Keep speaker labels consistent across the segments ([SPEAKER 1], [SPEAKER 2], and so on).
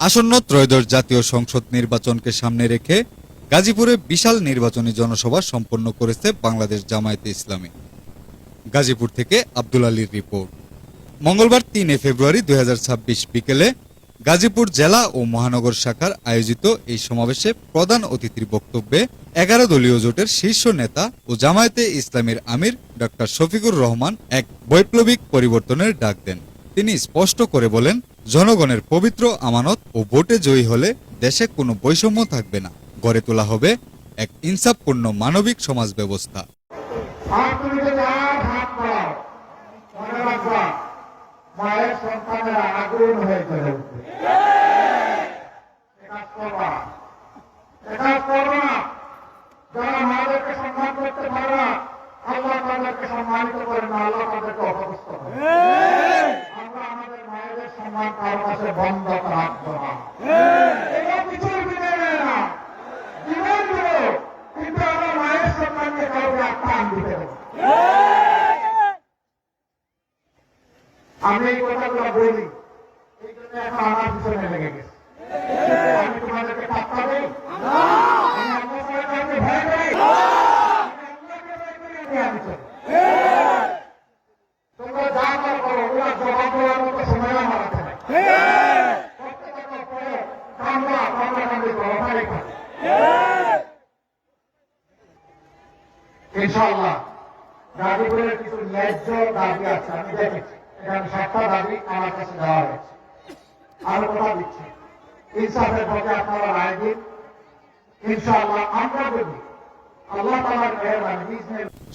[SPEAKER 1] আসন্ন ত্রয়োদশ জাতীয় সংসদ নির্বাচনকে সামনে রেখে গাজীপুরে বিশাল নির্বাচনী জনসভা সম্পন্ন করেছে বাংলাদেশ জামায়াতে ইসলামী। গাজীপুর থেকে আব্দুল আলীর রিপোর্ট। মঙ্গলবার ৩ ফেব্রুয়ারি ২০২৬ বিকেলে গাজীপুর জেলা ও মহানগর শাখার আয়োজিত এই সমাবেশে প্রধান অতিথির বক্তব্যে ১১ দলীয় জোটের শীর্ষ নেতা ও জামায়াতে ইসলামীর আমির ডক্টর শফিকুর রহমান এক বৈপ্লবিক পরিবর্তনের ডাক দেন। তিনি স্পষ্ট করে বলেন, জনগণের পবিত্র আমানত ও ভোটে জয়ী হলে দেশে কোনো বৈষম্য থাকবে না, গড়ে তোলা হবে এক ইনসাফপূর্ণ মানবিক সমাজ ব্যবস্থা।
[SPEAKER 2] মায়ের সন্তানেরা আগুন হয়ে চলে উঠবে। যারা মাদেরকে সম্মান করতে পারে না, আল্লাহ তাদেরকে সম্মানিত করেন না, আল্লাহ তাদেরকে অপদস্থ করেন। আমরা আমাদের মায়েদের সম্মান কারো কাছে বন্ধ রাখবো না। এটা কিছুর বিনে নেয় না, জীবন দেব, কিন্তু আমরা মায়ের সম্মানকে কাউকে আত্মান দিতে দেব। আমি এই কথাগুলো বলি, এই জন্য এখন আমার পিছনে লেগে গেছে। আমি তোমাদেরকে পাত্তা দেই, আমি আল্লাহ তাআলাকে ভয় করি, আমি চলি। তোমরা যা যা করো ওরা জবাব দেওয়ার মতো সময় আমার হাতে নাই। প্রত্যেকটা পরে কান্দাকান্দি করো, ভাই খাবে। ইনশাআল্লাহ গাজীপুরের কিছু ন্যায্য দাবি আছে, আমি দেখেছি। এখানে 7টা দাবি আমার কাছে দেওয়া হয়েছে। আরো কথা দিচ্ছি, ইনসাফের পথে আপনারা রায় দিন। ইনশাআল্লাহ আমরা যদি আল্লাহ তাআলার মেহেরবানি।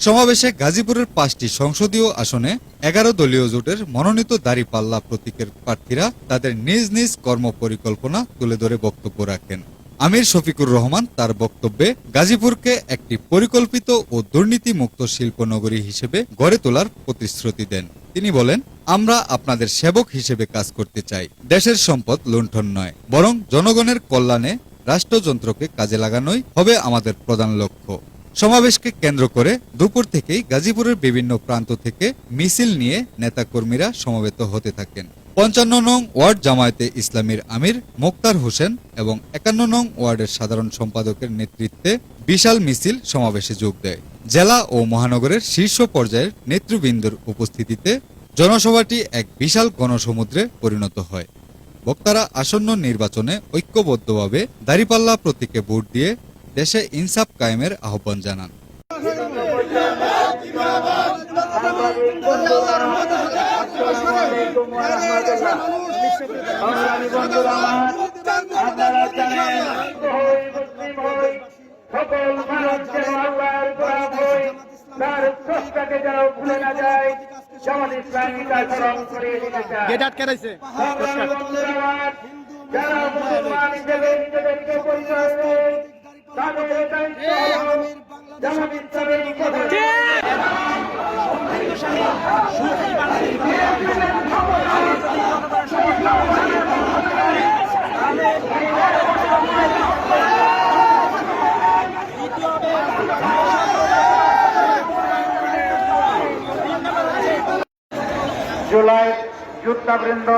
[SPEAKER 1] সমাবেশে গাজীপুরের 5টি সংসদীয় আসনে 11 দলীয় জোটের মনোনীত দাঁড়িপাল্লা প্রতীকের প্রার্থীরা তাদের নিজ নিজ কর্ম পরিকল্পনা তুলে ধরে বক্তব্য রাখেন। আমির শফিকুর রহমান তার বক্তব্যে গাজীপুরকে একটি পরিকল্পিত ও দুর্নীতিমুক্ত শিল্পনগরী হিসেবে গড়ে তোলার প্রতিশ্রুতি দেন। তিনি বলেন, আমরা আপনাদের সেবক হিসেবে কাজ করতে চাই। দেশের সম্পদ লুণ্ঠন নয়, বরং জনগণের কল্যাণে রাষ্ট্রযন্ত্রকে কাজে লাগানোই হবে আমাদের প্রধান লক্ষ্য। সমাবেশকে কেন্দ্র করে দুপুর থেকেই গাজীপুরের বিভিন্ন প্রান্ত থেকে মিছিল নিয়ে নেতাকর্মীরা সমবেত হতে থাকেন। ৫৫ নং ওয়ার্ড জামায়াতে ইসলামীর আমির মোক্তার হোসেন এবং ৫১ নং ওয়ার্ডের সাধারণ সম্পাদকের নেতৃত্বে বিশাল মিছিল সমাবেশে যোগ দেয়। জেলা ও মহানগরের শীর্ষ পর্যায়ের নেতৃবৃন্দের উপস্থিতিতে জনসভাটি এক বিশাল গণসমুদ্রে পরিণত হয়। বক্তারা আসন্ন নির্বাচনে ঐক্যবদ্ধভাবে দাঁড়িপাল্লা প্রতীকে ভোট দিয়ে দেশে ইনসাফ কায়েমের আহ্বান জানান।
[SPEAKER 2] জুলাই যোদ্ধাবৃন্দ,